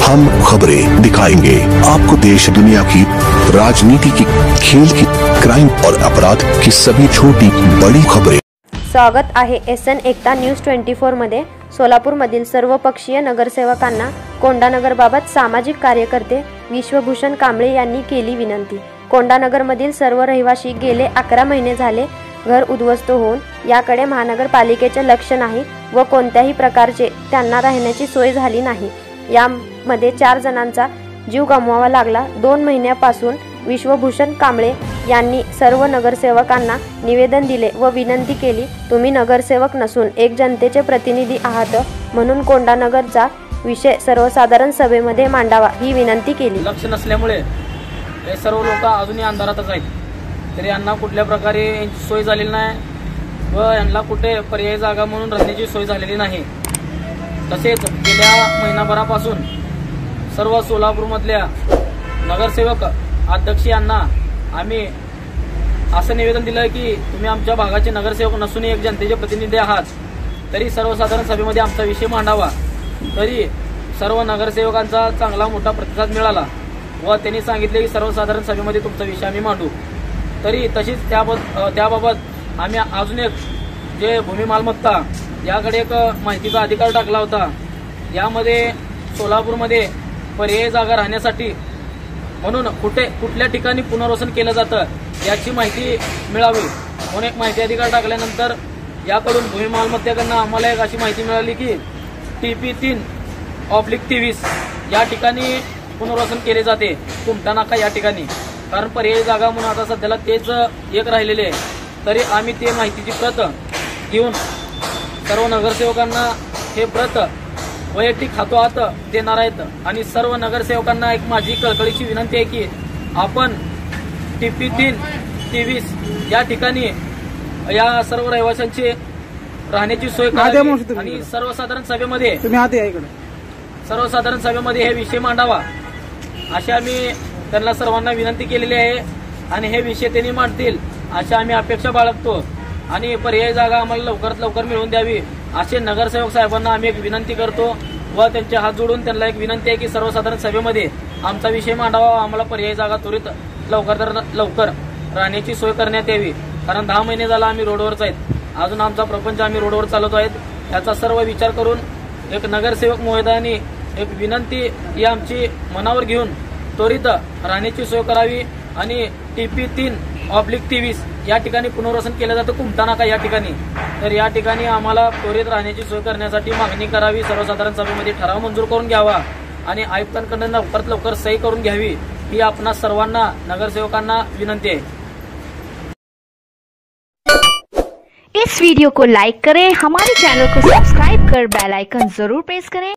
हम खबरें दिखाएंगे आपको देश दुनिया की, राजनीति की, खेल की, क्राइम और अपराध की सभी छोटी बड़ी खबरें। स्वागत आहे SN एकता न्यूज 24 मध्ये। सोलापूरमधील सर्वपक्षीय नगरसेवकांना कोंडानगरबाबत सामाजिक कार्यकर्ते विश्वभूषण कांबळे यांनी केली विनंती। कोंडानगरमधील सर्व रहिवासी गेले 11 महिने झाले घर उद्ध्वस्त होऊन याकडे महानगरपालिकेचे लक्ष नाही व कोणत्याही प्रकारचे त्यांना राहण्याची सोय झाली नाही। यामध्ये 4 जणांचा जीव गमवावा लागला। 2 महिन्यापासून विश्वभूषण कांबळे यांनी सर्व नगरसेवकांना निवेदन दिले व विनंती केली, तुम्ही नगरसेवक नसून एक जनतेचे प्रतिनिधी आहात म्हणून कोंडानगरचा विषय सर्वसाधारण सभेमध्ये मांडावा ही विनंती केली। लक्ष नसल्यामुळे हे सर्व लोक अजूनही अंधारातच आहेत, तरी यांना कुठल्या प्रकारे यांची सोय झालेली नाही व यांना कुठे पर्यायी जागा म्हणून राहण्याची सोय झालेली नाही। तसेच गेल्या महिनाभरापासून सर्व सोलापूरमधल्या नगरसेवक अध्यक्ष यांना आम्ही असं निवेदन दिलं की तुम्ही आमच्या भागाचे नगरसेवक नसून एक जनतेचे प्रतिनिधी आहात, तरी सर्वसाधारण सभेमध्ये आमचा विषय मांडावा। तरी सर्व नगरसेवकांचा चांगला मोठा प्रतिसाद मिळाला व त्यांनी सांगितले की सर्वसाधारण सभेमध्ये तुमचा विषय आम्ही मांडू। तरी तशीच त्याबाबत आम्ही अजून एक जे भूमी मालमत्ता याकडे एक माहितीचा अधिकार टाकला होता। यामध्ये सोलापूरमध्ये पर्यायी जागा राहण्यासाठी म्हणून कुठल्या ठिकाणी पुनर्वसन केलं जातं याची माहिती मिळावी म्हणून एक माहिती अधिकार टाकल्यानंतर याकडून भूमी मालमत्तेकडून आम्हाला एक अशी माहिती मिळाली की TP3/23 या ठिकाणी पुनर्वसन केले जाते, कुमटा नाका या ठिकाणी। कारण पर्यायी जागा म्हणून आता सध्याला तेच एक राहिलेले आहे। तरी आम्ही ते माहितीची प्रत घेऊन सर्व नगरसेवकांना हे प्रत वैयक्तिक हातोहात देणार आहेत आणि सर्व नगरसेवकांना एक माझी कळकळीची विनंती आहे की आपण TP3/23 या ठिकाणी या सर्व रहिवाशांची राहण्याची सोय करावी आणि सर्वसाधारण सभेमध्ये हे विषय मांडावा अशी आम्ही त्यांना सर्वांना विनंती केलेली आहे आणि हे विषय त्यांनी मांडतील अशी आम्ही अपेक्षा बाळगतो आणि पर्यायी जागा आम्हाला लवकरात लवकर मिळवून द्यावी असे नगरसेवक साहेबांना आम्ही एक विनंती करतो व त्यांचे हात जोडून त्यांना एक विनंती आहे की सर्वसाधारण सभेमध्ये आमचा विषय मांडावा, आम्हाला पर्यायी जागा त्वरित लवकर राहण्याची सोय करण्यात यावी। कारण 10 महिने झाला आम्ही रोडवरच आहेत, अजून आमचा प्रपंच आम्ही रोडवर चालवतो आहेत। याचा सर्व विचार करून एक नगरसेवक महोदयांनी एक विनंती ही आमची मनावर घेऊन त्वरित राहण्याची सोय करावी आणि TP3/23 या ठिकाणी पुनर्वसन केलं जातं कुमटा नाका या ठिकाणी। तर या ठिकाणी आम्हाला त्वरित राहण्याची सोय करण्यासाठी मागणी करावी, सर्वसाधारण सभेमध्ये ठराव मंजूर करून घ्यावा आणि आयुक्तांकडून लवकरात लवकर सही करून घ्यावी ही आपणा सर्वांना नगरसेवकांना विनंती आहे। इस वीडियो को लाइक करें, हमारे चैनल को सब्सक्राइब कर बेल आइकन जरूर प्रेस करें।